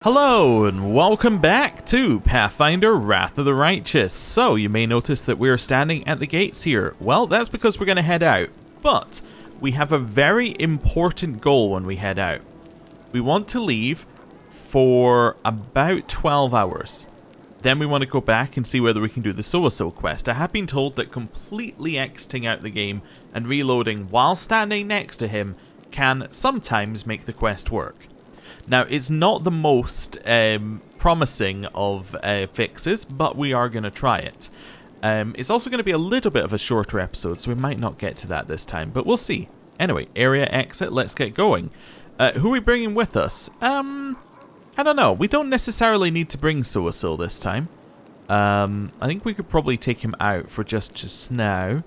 Hello and welcome back to Pathfinder Wrath of the Righteous. So you may notice that we're standing at the gates here. Well, that's because we're going to head out. But we have a very important goal when we head out. We want to leave for about 12 hours. Then we want to go back and see whether we can do the so quest. I have been told that completely exiting out the game and reloading while standing next to him can sometimes make the quest work. Now, it's not the most promising of fixes, but we are going to try it. It's also going to be a little bit of a shorter episode, so we might not get to that this time, but we'll see. Anyway, area exit, let's get going. Who are we bringing with us? I don't know. We don't necessarily need to bring Soasil this time. I think we could probably take him out for just now.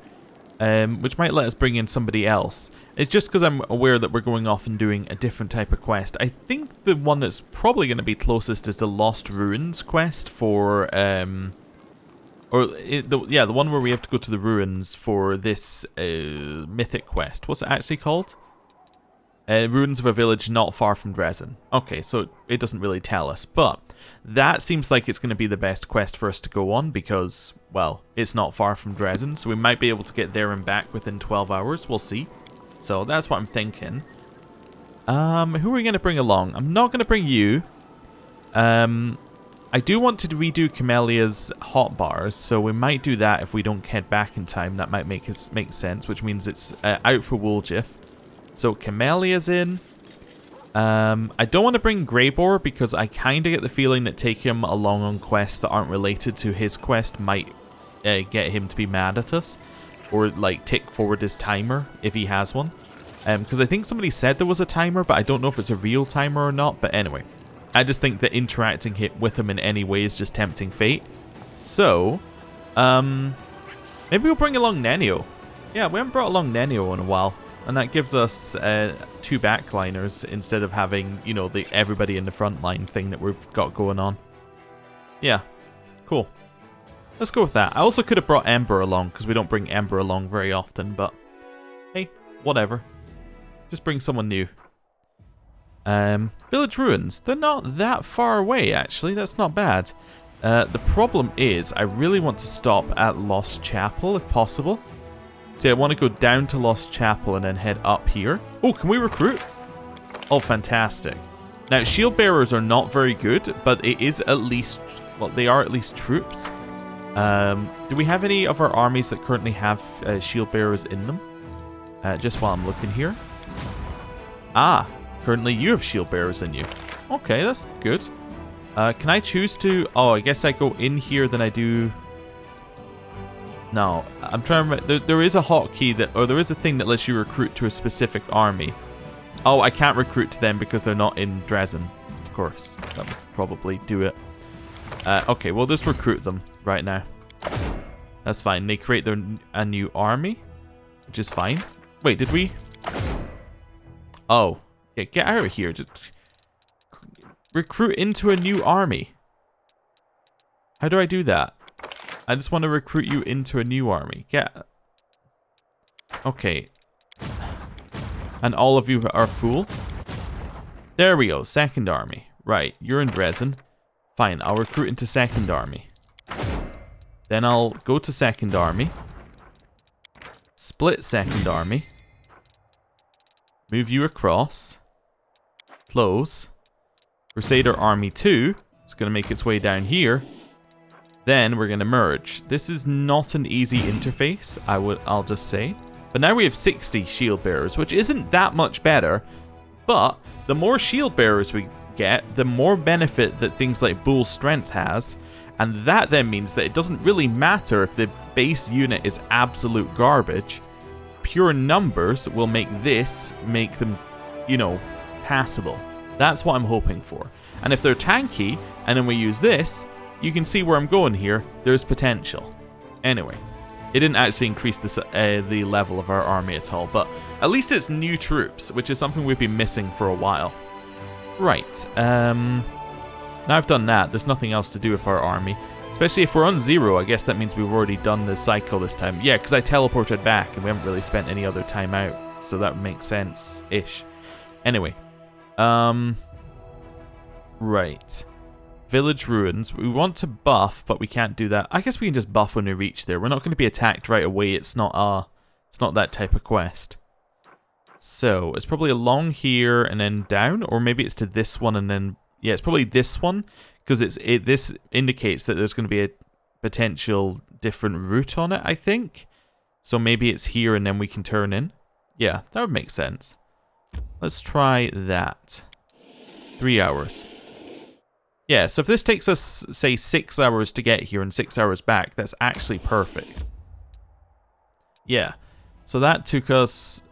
Which might let us bring in somebody else. It's just because I'm aware that we're going off and doing a different type of quest. I think the one that's probably going to be closest is the Lost Ruins quest for, the one where we have to go to the ruins for this mythic quest. What's it actually called? Ruins of a village not far from Drezen. Okay, so it doesn't really tell us, but that seems like it's going to be the best quest for us to go on because, well, it's not far from Drezen, so we might be able to get there and back within 12 hours. We'll see. So that's what I'm thinking. Who are we going to bring along? I'm not going to bring you. I do want to redo Camellia's hotbars, so we might do that if we don't head back in time. That might make sense, which means it's out for Wooljiff. So Camellia's in. I don't want to bring Greybore because I kind of get the feeling that taking him along on quests that aren't related to his quest might get him to be mad at us. Or like tick forward his timer if he has one. Because I think somebody said there was a timer, but I don't know if it's a real timer or not. But anyway, I just think that interacting with him in any way is just tempting fate. So, maybe we'll bring along Nenio. Yeah, we haven't brought along Nenio in a while. And that gives us 2 backliners instead of having, you know, the everybody in the front line thing that we've got going on. Yeah, cool. Let's go with that. I also could have brought Ember along because we don't bring Ember along very often, but hey, whatever. Just bring someone new. Village Ruins. They're not that far away, actually. That's not bad. The problem is I really want to stop at Lost Chapel if possible. See, I want to go down to Lost Chapel and then head up here. Oh, can we recruit? Oh, fantastic. Now, shield bearers are not very good, but it is at least, well, they are at least troops. Do we have any of our armies that currently have shield bearers in them? Just while I'm looking here. Ah, currently you have shield bearers in you. Okay, that's good. Can I choose to... Oh, I guess I go in here, then I do... No, I'm trying to remember. There is a hotkey that, or there is a thing that lets you recruit to a specific army. Oh, I can't recruit to them because they're not in Drezen. Of course, that would probably do it. Okay, we'll just recruit them right now. That's fine. They create a new army, which is fine. Wait, did we? Oh, yeah, get out of here. Just recruit into a new army. How do I do that? I just want to recruit you into a new army. Get. Okay. And all of you are full? There we go. Second army. Right. You're in Drezen. Fine. I'll recruit into second army. Then I'll go to second army. Split second army. Move you across. Close. Crusader Army 2. It's going to make its way down here. Then we're going to merge. This is not an easy interface, I'll just say. But now we have 60 shield bearers, which isn't that much better. But the more shield bearers we get, the more benefit that things like Bull's Strength has. And that then means that it doesn't really matter if the base unit is absolute garbage. Pure numbers will make them, you know, passable. That's what I'm hoping for. And if they're tanky, and then we use this... You can see where I'm going here. There's potential. Anyway, it didn't actually increase the level of our army at all, but at least it's new troops, which is something we've been missing for a while. Right. Now I've done that. There's nothing else to do with our army. Especially if we're on 0, I guess that means we've already done the cycle this time. Yeah, because I teleported back and we haven't really spent any other time out, so that makes sense-ish. Anyway. Right. Village ruins. We want to buff, but we can't do that. I guess we can just buff when we reach there. We're not going to be attacked right away. It's not that type of quest. So it's probably along here and then down, or maybe it's to this one and then yeah, it's probably this one because this indicates that there's going to be a potential different route on it. I think so. Maybe it's here and then we can turn in. Yeah, that would make sense. Let's try that. 3 hours. Yeah, so if this takes us, say, 6 hours to get here and 6 hours back, that's actually perfect. Yeah, so that took us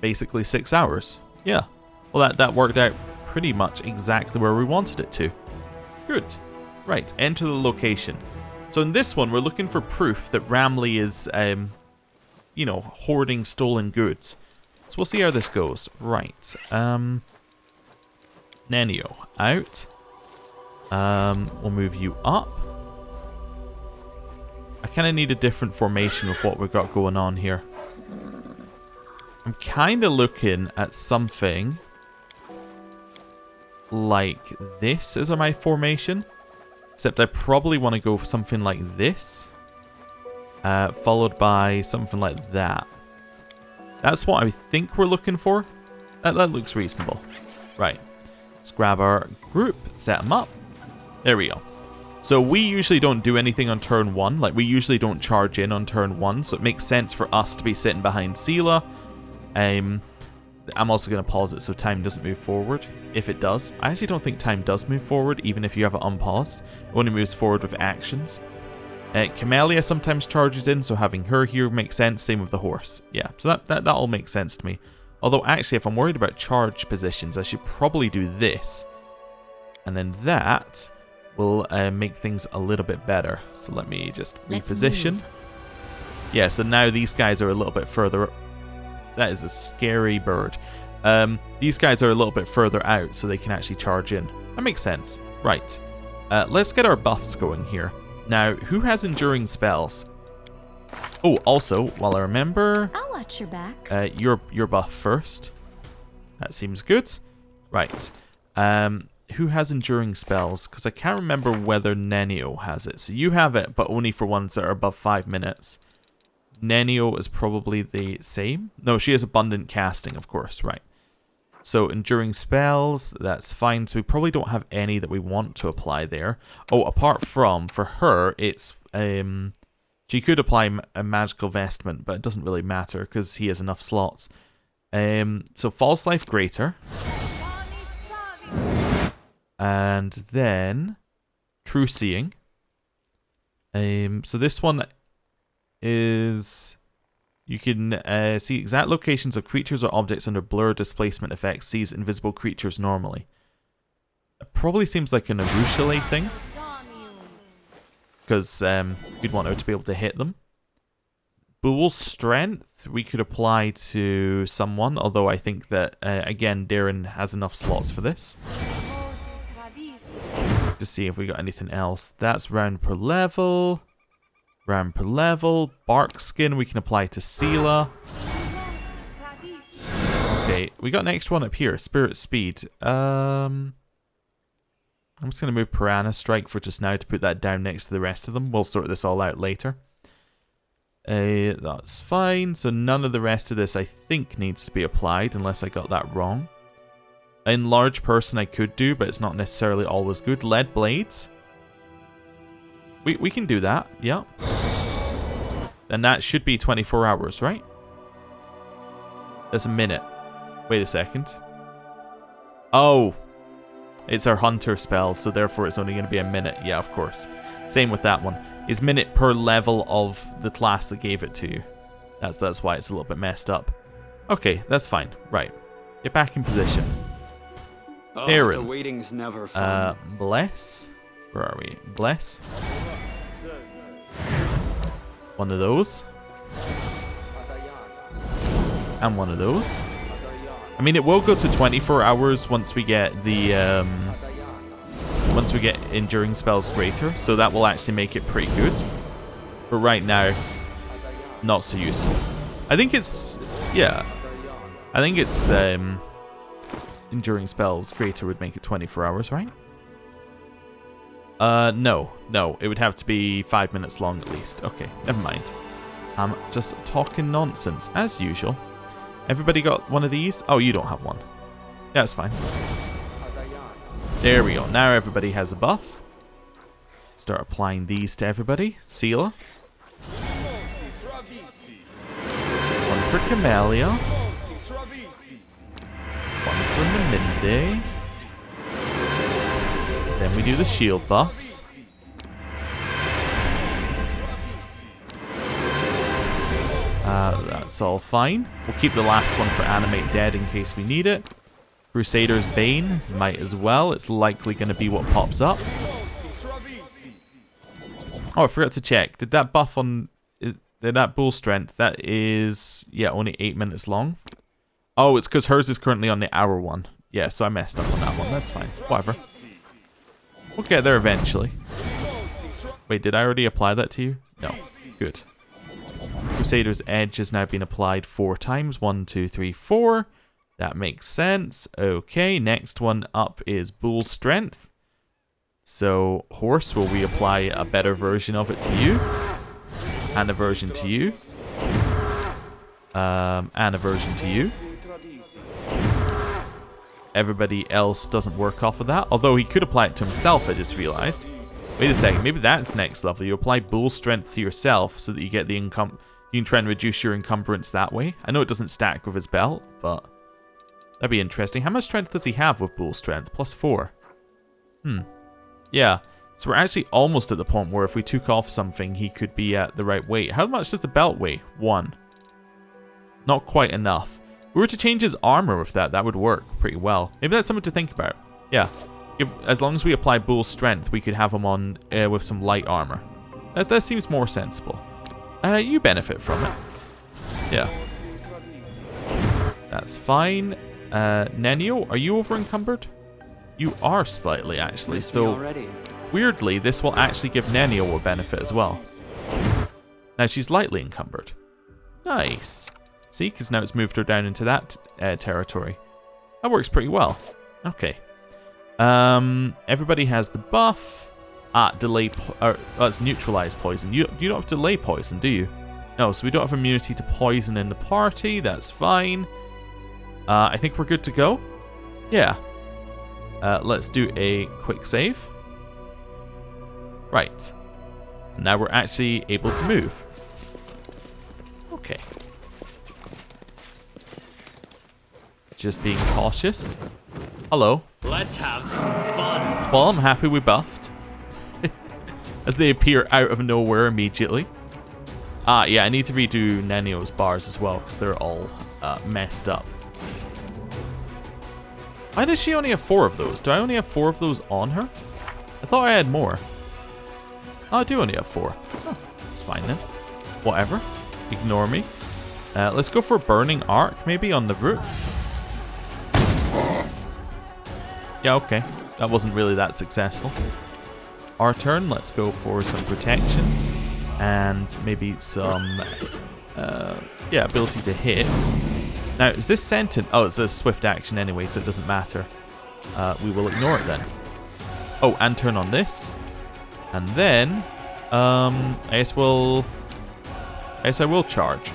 basically 6 hours. Yeah, well that worked out pretty much exactly where we wanted it to. Good. Right, enter the location. So in this one, we're looking for proof that Ramley is, you know, hoarding stolen goods. So we'll see how this goes. Right, Nenio, out. We'll move you up. I kind of need a different formation with what we've got going on here. I'm kind of looking at something like this as my formation. Except I probably want to go for something like this. Followed by something like that. That's what I think we're looking for. That looks reasonable. Right. Let's grab our group, set them up. There we go. So we usually don't do anything on turn 1. Like, we usually don't charge in on turn 1. So it makes sense for us to be sitting behind Sela. I'm also going to pause it so time doesn't move forward. If it does. I actually don't think time does move forward, even if you have it unpaused. It only moves forward with actions. Camellia sometimes charges in, so having her here makes sense. Same with the horse. Yeah, so that all makes sense to me. Although, actually, if I'm worried about charge positions, I should probably do this. And then that will make things a little bit better. So let me just reposition. Yeah, so now these guys are a little bit further. That is a scary bird. These guys are a little bit further out, so they can actually charge in. That makes sense. Right. Let's get our buffs going here. Now, who has enduring spells? Oh, also, while I remember... I'll watch your back. Your buff first. That seems good. Right. Who has enduring spells? Because I can't remember whether Nenio has it. So you have it, but only for ones that are above 5 minutes. Nenio is probably the same. No, she has abundant casting, of course. Right. So enduring spells, that's fine. So we probably don't have any that we want to apply there. Oh, apart from, for her, it's... she could apply a magical vestment, but it doesn't really matter because he has enough slots. So false life greater. And then true seeing. So this one is... You can see exact locations of creatures or objects under blur displacement effects. Sees invisible creatures normally. It probably seems like an Arushale thing. Because we'd want her to be able to hit them. Bull strength we could apply to someone. Although I think that, again, Darren has enough slots for this. To see if we got anything else. That's round per level. Round per level. Bark skin we can apply to Sela. Okay, we got next one up here. Spirit speed. I'm just going to move Piranha Strike for just now to put that down next to the rest of them. We'll sort this all out later. That's fine. So none of the rest of this I think needs to be applied unless I got that wrong. Enlarge person I could do, but it's not necessarily always good. Lead blades. We can do that, yeah. And that should be 24 hours, right? That's a minute. Wait a second. Oh. It's our hunter spell, so therefore it's only going to be a minute. Yeah, of course. Same with that one. It's minute per level of the class that gave it to you. That's why it's a little bit messed up. Okay, that's fine. Right. Get back in position. Aaron. The waiting's never fun. Bless. Where are we? Bless. One of those. And one of those. I mean, it will go to 24 hours once we get the once we get enduring spells greater, so that will actually make it pretty good. But right now, not so useful. I think it's enduring spells greater would make it 24 hours, right? No. It would have to be 5 minutes long at least. Okay, never mind. I'm just talking nonsense, as usual. Everybody got one of these? Oh, you don't have one. That's fine. There we go. Now everybody has a buff. Start applying these to everybody. Sealer. One for Camellia. One for Naminde. Then we do the shield buffs. That's all fine. We'll keep the last one for Animate Dead in case we need it. Crusader's Bane, might as well. It's likely going to be what pops up. Oh, I forgot to check. Did that buff on... Did that bull strength? That is... Yeah, only 8 minutes long. Oh, it's because hers is currently on the hour one. Yeah, so I messed up on that one. That's fine. Whatever. We'll get there eventually. Wait, did I already apply that to you? No. Good. Crusader's Edge has now been applied 4 times. 1, 2, 3, 4. That makes sense. Okay, next one up is Bull Strength. So, Horse, will we apply a better version of it to you? And a version to you. And a version to you. Everybody else doesn't work off of that. Although he could apply it to himself, I just realized. Wait a second, maybe that's next level. You apply Bull Strength to yourself so that you get the you can try and reduce your encumbrance that way. I know it doesn't stack with his belt, but that'd be interesting. How much strength does he have with Bull Strength? +4. Yeah. So we're actually almost at the point where if we took off something, he could be at the right weight. How much does the belt weigh? 1. Not quite enough. If we were to change his armor with that, that would work pretty well. Maybe that's something to think about. Yeah. As long as we apply Bull Strength, we could have him on with some light armor. That seems more sensible. You benefit from it. Yeah. That's fine. Nenio, are you over encumbered? You are slightly, actually. So, weirdly, this will actually give Nenio a benefit as well. Now she's lightly encumbered. Nice. See, because now it's moved her down into that territory. That works pretty well. Okay. Everybody has the buff. Delay... that's neutralize poison. You don't have delay poison, do you? No, so we don't have immunity to poison in the party. That's fine. I think we're good to go. Yeah. Let's do a quick save. Right. Now we're actually able to move. Okay. Just being cautious. Hello. Let's have some fun. Well, I'm happy we buffed. As they appear out of nowhere immediately. Yeah, I need to redo Nenio's bars as well, because they're all messed up. Why does she only have 4 of those? Do I only have 4 of those on her? I thought I had more. Oh, I do only have 4. Oh, it's fine then. Whatever. Ignore me. Let's go for Burning Arc, maybe, on the root. Yeah, okay. That wasn't really that successful. Our turn, let's go for some protection. And maybe some, yeah, ability to hit. Now, is this sentient? Oh, it's a swift action anyway, so it doesn't matter. We will ignore it then. Oh, and turn on this. And then, I guess I will charge.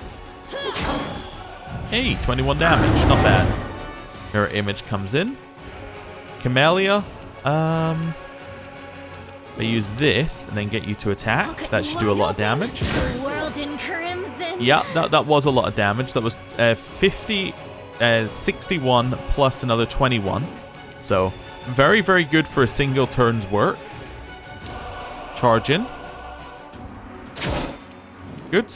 Hey, 21 damage, not bad. Mirror image comes in. Camellia, I use this and then get you to attack. That should do a lot of damage. Yeah, that was a lot of damage. That was 61 plus another 21. So, very, very good for a single turn's work. Charge in. Good.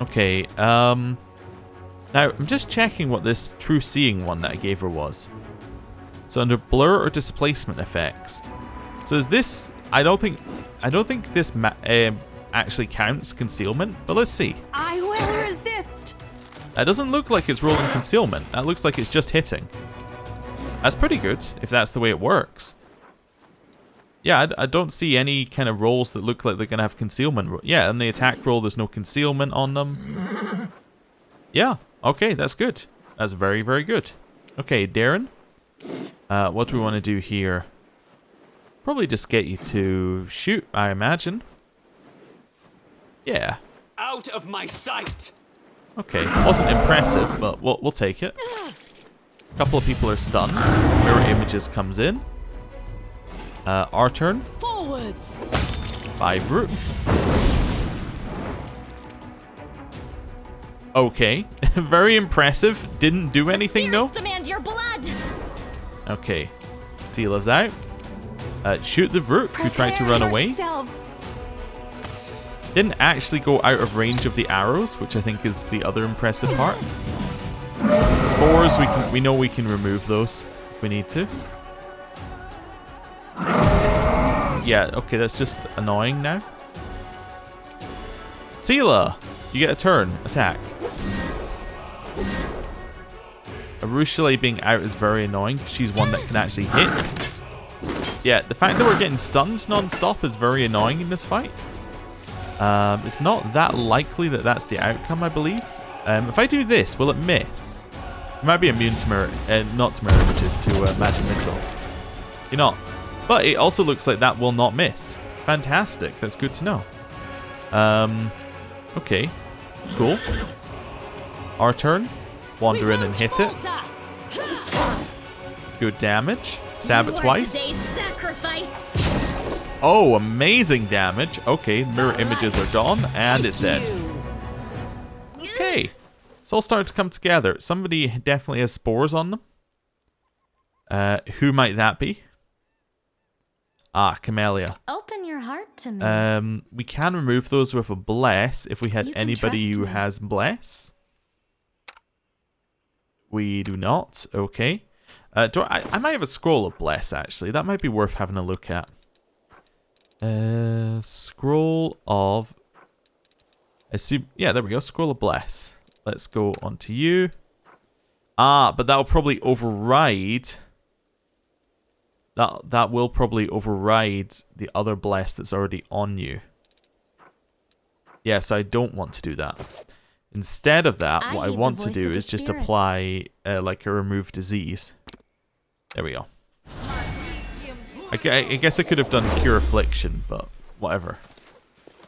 Okay, now I'm just checking what this true seeing one that I gave her was. So under blur or displacement effects. So is this... I don't think this actually counts concealment, but let's see. I will resist. That doesn't look like it's rolling concealment. That looks like it's just hitting. That's pretty good, if that's the way it works. Yeah, I don't see any kind of rolls that look like they're going to have concealment. Yeah, and the attack roll, there's no concealment on them. Yeah, okay, that's good. That's very, very good. Okay, Darren. What do we want to do here? Probably just get you to shoot, I imagine. Yeah. Out of my sight. Okay, wasn't impressive, but we'll take it. A couple of people are stunned. Mirror Images comes in. Our turn. Forwards. 5 root. Okay, very impressive. Didn't do anything though. Demand your blood. Okay, Seala's out. Shoot the root who tried to run away. Didn't actually go out of range of the arrows, which I think is the other impressive part. Spores, we know we can remove those if we need to. Yeah, okay, that's just annoying now. Seala, you get a turn. Attack. Arushale being out is very annoying. She's one that can actually hit. Yeah, the fact that we're getting stunned non-stop is very annoying in this fight. It's not that likely that that's the outcome, I believe. If I do this, will it miss? It might be immune to mirror, not to mirror images, to magic missile. You're not. But it also looks like that will not miss. Fantastic. That's good to know. Okay. Cool. Our turn. Wander in and hit it. Good damage. Stab it twice. Oh, amazing damage. Okay, mirror images are gone, and it's dead. Okay. It's all starting to come together. Somebody definitely has spores on them. Who might that be? Ah, Camellia. Open your heart to me. We can remove those with a bless if we had anybody who has bless. We do not. Okay. I might have a scroll of bless, actually. That might be worth having a look at. Scroll of... yeah, there we go. Scroll of bless. Let's go on to you. Ah, but that'll probably override... That will probably override the other bless that's already on you. Yes, I don't want to do that. Instead of that, what I want to do is just apply like a remove disease. There we go. I guess I could have done cure affliction, but whatever.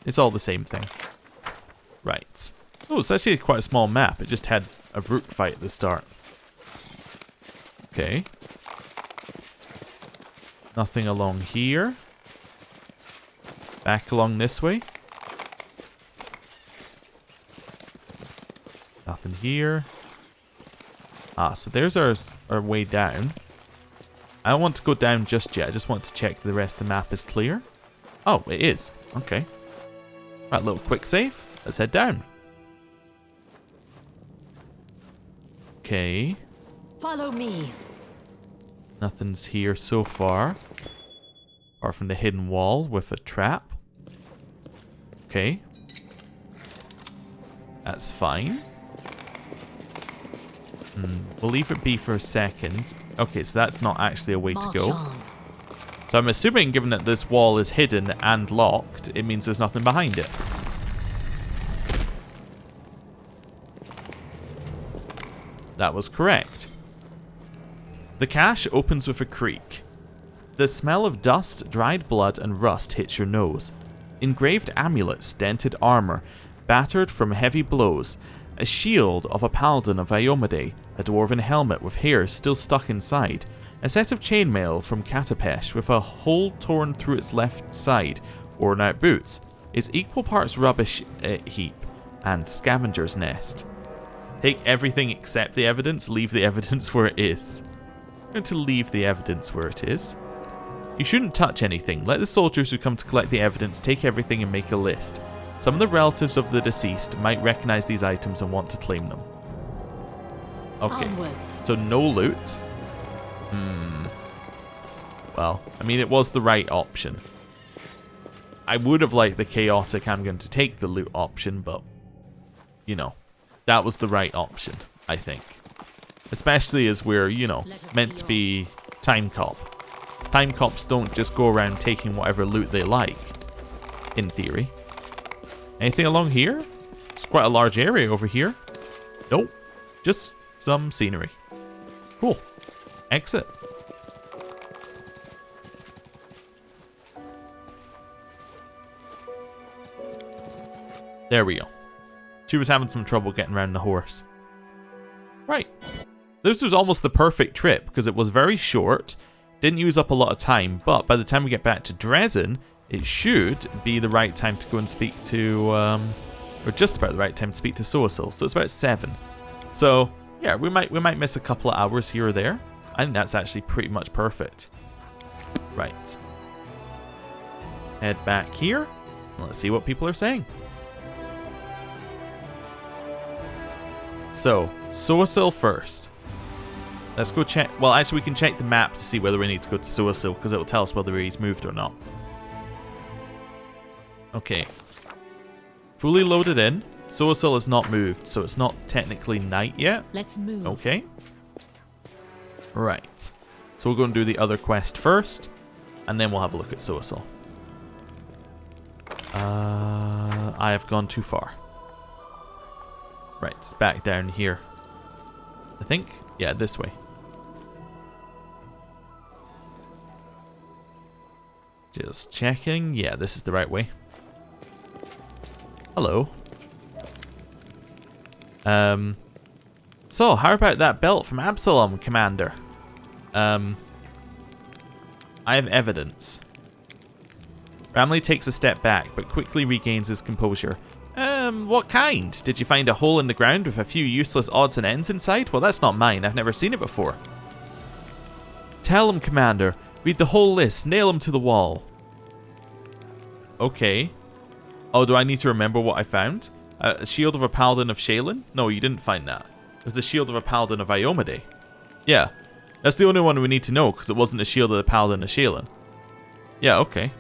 It's all the same thing. Right. Oh, it's actually quite a small map. It just had a root fight at the start. Okay. Nothing along here. Back along this way. Nothing here. Ah, so there's our way down. I don't want to go down just yet. I just want to check the rest of the map is clear. Oh, it is. Okay. Right, little quick save. Let's head down. Okay. Follow me. Nothing's here so far. Apart from the hidden wall with a trap. Okay. That's fine. We'll leave it be for a second. Okay, so that's not actually a way to go. So I'm assuming, given that this wall is hidden and locked, it means there's nothing behind it. That was correct. The cache opens with a creak. The smell of dust, dried blood, and rust hits your nose. Engraved amulets, dented armor, battered from heavy blows, a shield of a paladin of Iomade, a dwarven helmet with hair still stuck inside, a set of chainmail from Katapesh with a hole torn through its left side, worn out boots, is equal parts rubbish heap and scavenger's nest. Take everything except the evidence, leave the evidence where it is. I'm going to leave the evidence where it is. You shouldn't touch anything. Let the soldiers who come to collect the evidence take everything and make a list. Some of the relatives of the deceased might recognize these items and want to claim them. Okay, so no loot. Well, I mean, it was the right option. I would have liked the chaotic I'm going to take the loot option, but, you know, that was the right option, I think. Especially as we're, you know, meant to be time cop. Time cops don't just go around taking whatever loot they like, in theory. Anything along here? It's quite a large area over here. Nope. Just some scenery. Cool. Exit. There we go. She was having some trouble getting around the horse. Right. This was almost the perfect trip because it was very short, didn't use up a lot of time, but by the time we get back to Drezen, it should be the right time to go and speak to, or just about the right time to speak to Soasil. So it's about 7. So yeah, we might miss a couple of hours here or there. I think that's actually pretty much perfect. Right. Head back here. Let's see what people are saying. So, Soasil first. Let's go check. Well, actually, we can check the map to see whether we need to go to Soasil because it will tell us whether he's moved or not. Okay. Fully loaded in. Soasil is not moved, so it's not technically night yet. Let's move. Okay. Right. So we'll go and do the other quest first, and then we'll have a look at Soasil. I have gone too far. Right, it's back down here. I think? Yeah, this way. Just checking. Yeah, this is the right way. Hello. So, how about that belt from Absalom, Commander? I have evidence. Ramley takes a step back, but quickly regains his composure. What kind? Did you find a hole in the ground with a few useless odds and ends inside? Well, that's not mine. I've never seen it before. Tell him, Commander. Read the whole list. Nail him to the wall. Okay. Oh, do I need to remember what I found? A shield of a paladin of Shaylin? No, you didn't find that. It was the shield of a paladin of Iomade. Yeah. That's the only one we need to know, because it wasn't a shield of the paladin of Shaylin. Yeah, okay.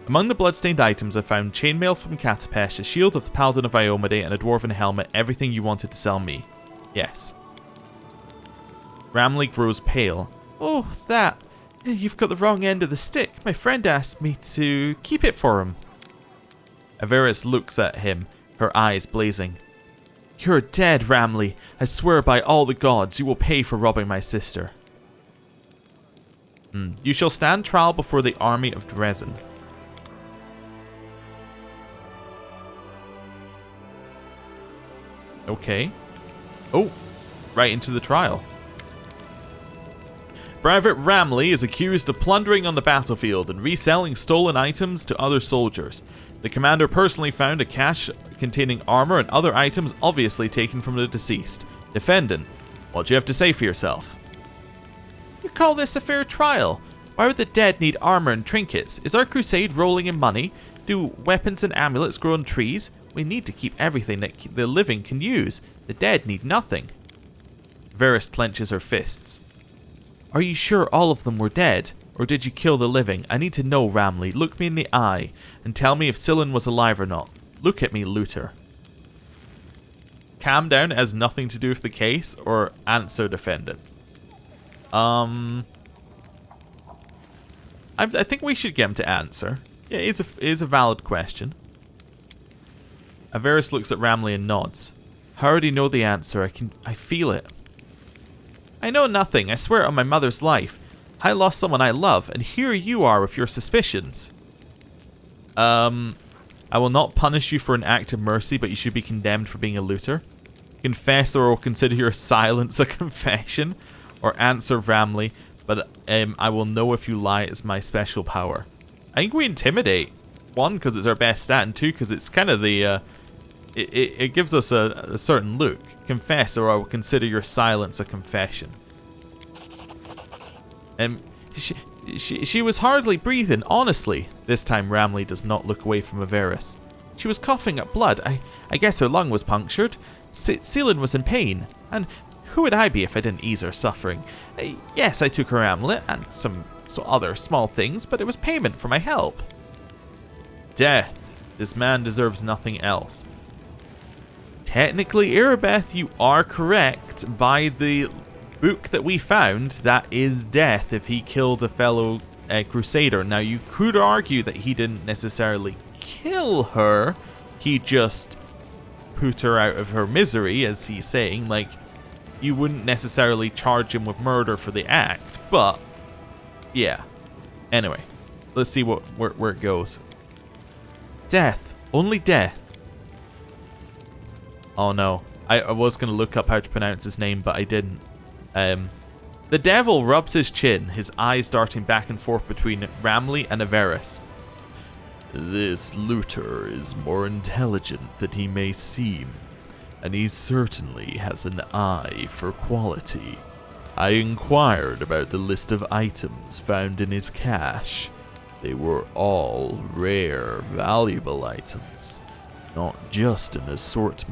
Among the bloodstained items I found chainmail from Katapesh, a shield of the paladin of Iomade, and a dwarven helmet, everything you wanted to sell me. Yes. Ramley grows pale. Oh, that. You've got the wrong end of the stick. My friend asked me to keep it for him. Averis looks at him, her eyes blazing. You're dead, Ramley. I swear by all the gods you will pay for robbing my sister. You shall stand trial before the army of Drezen. Okay. Oh, right into the trial. Private Ramley is accused of plundering on the battlefield and reselling stolen items to other soldiers. The commander personally found a cache containing armor and other items obviously taken from the deceased. Defendant, what do you have to say for yourself? You call this a fair trial? Why would the dead need armor and trinkets? Is our crusade rolling in money? Do weapons and amulets grow on trees? We need to keep everything that the living can use. The dead need nothing. Varys clenches her fists. Are you sure all of them were dead? Or did you kill the living? I need to know, Ramley. Look me in the eye and tell me if Sillin was alive or not. Look at me, looter. Calm down, it has nothing to do with the case, or answer, defendant. I think we should get him to answer. Yeah, it is a valid question. Averis looks at Ramley and nods. I already know the answer. I feel it. I know nothing. I swear it on my mother's life. I lost someone I love, and here you are with your suspicions. I will not punish you for an act of mercy, but you should be condemned for being a looter. Confess, or I will consider your silence a confession. Or answer, Ramley, but I will know if you lie. It's my special power. I think we intimidate. 1, because it's our best stat, and 2, because it's kind of the... It gives us a certain look. Confess, or I will consider your silence a confession. She was hardly breathing, honestly. This time Ramley does not look away from Averis. She was coughing up blood. I guess her lung was punctured. Seelan was in pain. And who would I be if I didn't ease her suffering? Yes, I took her amulet and some other small things, but it was payment for my help. Death. This man deserves nothing else. Technically, Erebeth, you are correct. By the book that we found, that is death if he killed a fellow crusader. Now, you could argue that he didn't necessarily kill her. He just put her out of her misery, as he's saying. Like, you wouldn't necessarily charge him with murder for the act, but yeah. Anyway, let's see where it goes. Death. Only death. Oh no. I was going to look up how to pronounce his name, but I didn't. The devil rubs his chin, his eyes darting back and forth between Ramley and Averis. This looter is more intelligent than he may seem, and he certainly has an eye for quality. I inquired about the list of items found in his cache. They were all rare, valuable items, not just an assorted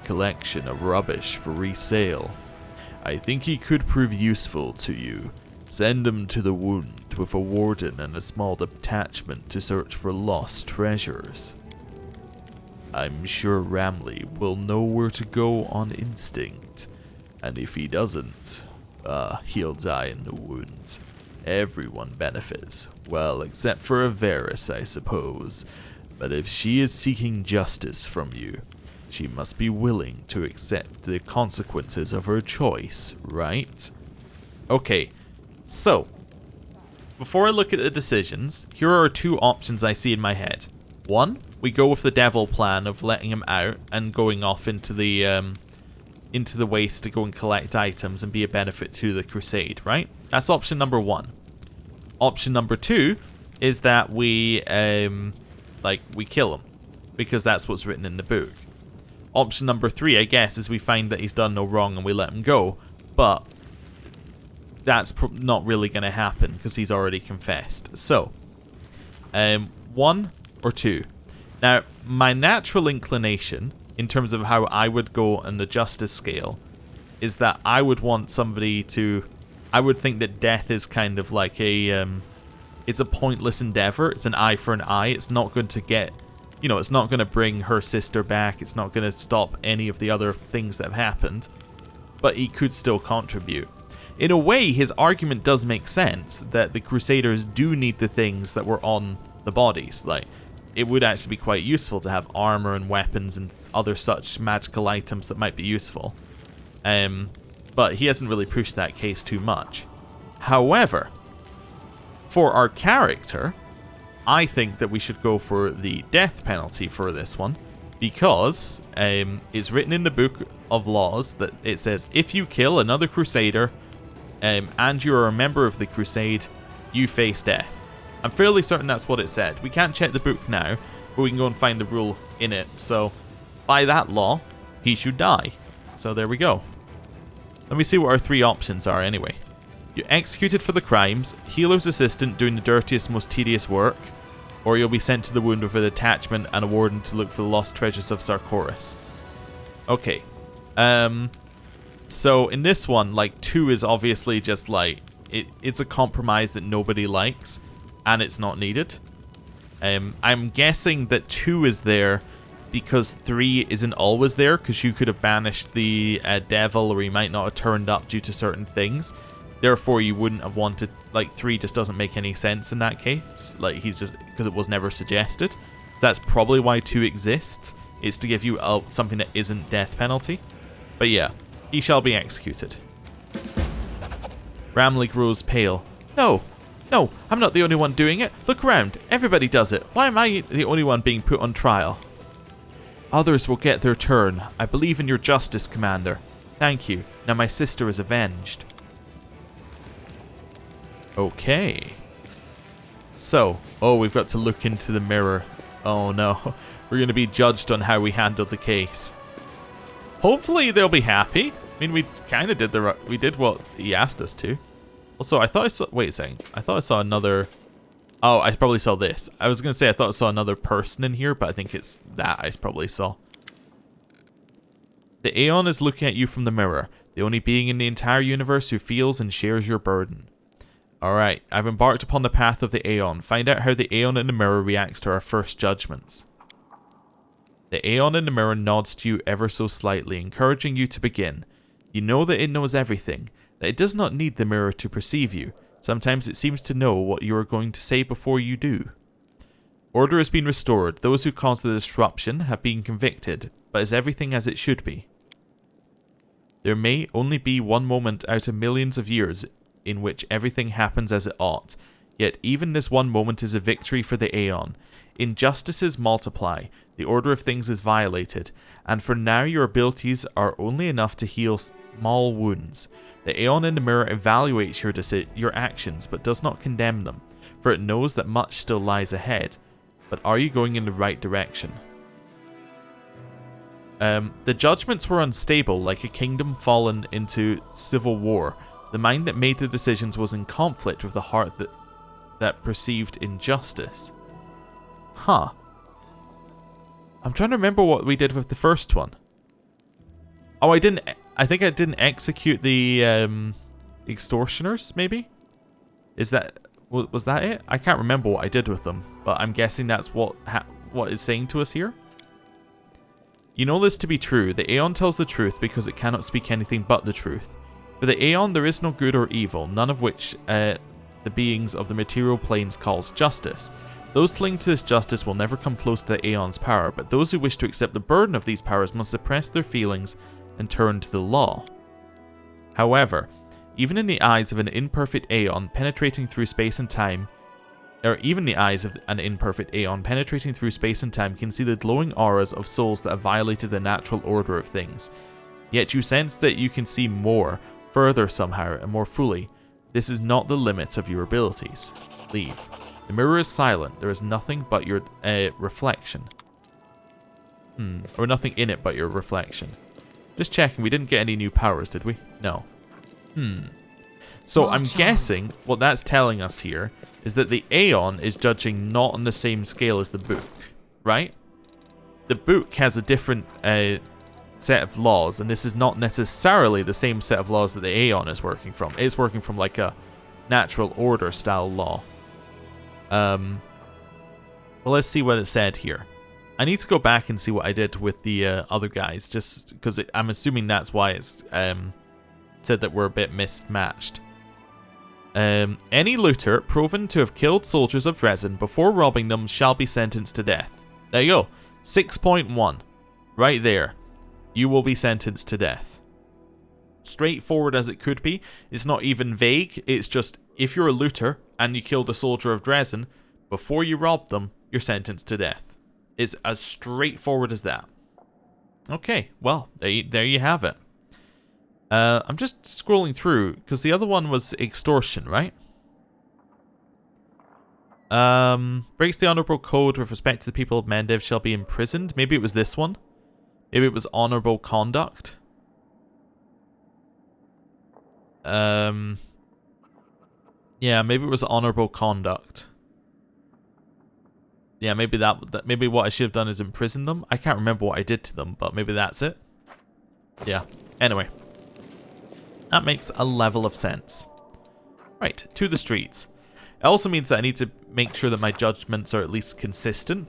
collection of rubbish for resale. I think he could prove useful to you. Send him to the Wound with a warden and a small detachment to search for lost treasures. I'm sure Ramley will know where to go on instinct, and if he doesn't, he'll die in the Wound. Everyone benefits, well, except for Averis, I suppose. But if she is seeking justice from you, she must be willing to accept the consequences of her choice, right? Okay, so, before I look at the decisions, here are two options I see in my head. One, we go with the devil plan of letting him out and going off into the waste to go and collect items and be a benefit to the crusade, right? That's option number one. Option number two is that we kill him, because that's what's written in the book. Option number three, I guess, is we find that he's done no wrong and we let him go, but that's not really going to happen because he's already confessed. So, one or two. Now, my natural inclination, in terms of how I would go on the justice scale, is that I would want somebody to... I would think that death is kind of like a... it's a pointless endeavor. It's an eye for an eye. It's not going to get... You know, it's not going to bring her sister back. It's not going to stop any of the other things that have happened. But he could still contribute. In a way, his argument does make sense, that the Crusaders do need the things that were on the bodies. Like, it would actually be quite useful to have armor and weapons and other such magical items that might be useful. But he hasn't really pushed that case too much. However, for our character, I think that we should go for the death penalty for this one, because it's written in the Book of Laws that it says, if you kill another Crusader, and you're a member of the Crusade, you face death. I'm fairly certain that's what it said. We can't check the book now, but we can go and find the rule in it. So, by that law, he should die. So there we go. Let me see what our three options are anyway. You're executed for the crimes, healer's assistant doing the dirtiest, most tedious work, or you'll be sent to the Wound with a detachment and a warden to look for the lost treasures of Sarkoris. Okay. So in this one, like, 2 is obviously just like, it's a compromise that nobody likes, and it's not needed. I'm guessing that 2 is there because 3 isn't always there, because you could have banished the devil, or he might not have turned up due to certain things. Therefore, you wouldn't have wanted, like, 3 just doesn't make any sense in that case. Like, he's just, because it was never suggested. So that's probably why 2 exists, is to give you something that isn't death penalty. But yeah, he shall be executed. Ramley grows pale. No, I'm not the only one doing it. Look around, everybody does it. Why am I the only one being put on trial? Others will get their turn. I believe in your justice, Commander. Thank you. Now my sister is avenged. Okay. So, we've got to look into the mirror. Oh no, we're going to be judged on how we handled the case. Hopefully they'll be happy. I mean, we kind of did what he asked us to. Also, I thought I saw... Wait a second. I thought I saw another... Oh, I probably saw this. I was going to say I thought I saw another person in here, but I think it's that I probably saw. The Aeon is looking at you from the mirror, the only being in the entire universe who feels and shares your burden. Alright, I've embarked upon the path of the Aeon. Find out how the Aeon in the mirror reacts to our first judgments. The Aeon in the mirror nods to you ever so slightly, encouraging you to begin. You know that it knows everything, that it does not need the mirror to perceive you. Sometimes it seems to know what you are going to say before you do. Order has been restored. Those who caused the disruption have been convicted, but is everything as it should be? There may only be one moment out of millions of years in which everything happens as it ought. Yet even this one moment is a victory for the Aeon. Injustices multiply, the order of things is violated, and for now your abilities are only enough to heal small wounds. The Aeon in the mirror evaluates your actions, but does not condemn them, for it knows that much still lies ahead. But are you going in the right direction? The judgments were unstable, like a kingdom fallen into civil war. The mind that made the decisions was in conflict with the heart that perceived injustice. Huh. I'm trying to remember what we did with the first one. Oh, I think I didn't execute the extortioners, maybe? Was that it? I can't remember what I did with them, but I'm guessing that's what it's saying to us here. You know this to be true. The Aeon tells the truth because it cannot speak anything but the truth. For the Aeon, there is no good or evil, none of which the beings of the material planes calls justice. Those clinging to this justice will never come close to the Aeon's power, but those who wish to accept the burden of these powers must suppress their feelings and turn to the law. However, even in the eyes of an imperfect Aeon penetrating through space and time, can see the glowing auras of souls that have violated the natural order of things. Yet you sense that you can see more, further somehow, and more fully. This is not the limits of your abilities. Leave. The mirror is silent. There is nothing but your reflection. Or nothing in it but your reflection. Just checking, we didn't get any new powers, did we? No. So I'm guessing what that's telling us here is that the Aeon is judging not on the same scale as the book, right? The book has a different set of laws, and this is not necessarily the same set of laws that the Aeon is working from. It's working from like a natural order style law. Well, let's see what it said here. I need to go back and see what I did with the other guys, just because I'm assuming that's why it's said that we're a bit mismatched. Any looter proven to have killed soldiers of Drezen before robbing them shall be sentenced to death. There you go. 6.1. Right there. You will be sentenced to death. Straightforward as it could be. It's not even vague. It's just, if you're a looter and you killed a soldier of Drezen, before you rob them, you're sentenced to death. It's as straightforward as that. Okay, well, there you have it. I'm just scrolling through, because the other one was extortion, right? Breaks the honorable code with respect to the people of Mendev shall be imprisoned. Maybe it was this one. Maybe it was honorable conduct. Yeah, maybe it was honorable conduct. Yeah, maybe maybe what I should have done is imprison them. I can't remember what I did to them, but maybe that's it. Yeah. Anyway. That makes a level of sense. Right, to the streets. It also means that I need to make sure that my judgments are at least consistent.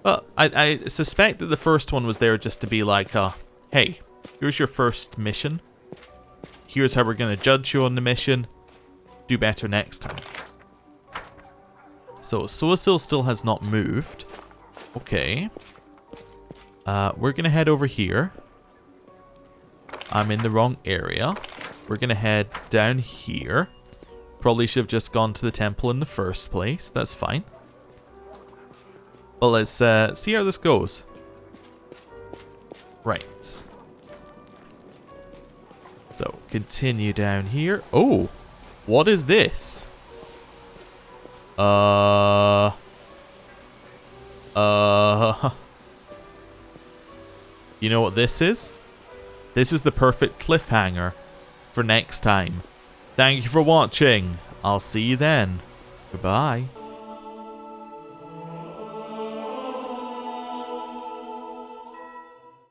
But I suspect that the first one was there just to be like, hey, here's your first mission. Here's how we're going to judge you on the mission. Do better next time. So, Soasil still has not moved. Okay. We're going to head over here. I'm in the wrong area. We're going to head down here. Probably should have just gone to the temple in the first place. That's fine. But let's see how this goes. Right. So, continue down here. Oh, what is this? You know what this is? This is the perfect cliffhanger for next time. Thank you for watching. I'll see you then. Goodbye.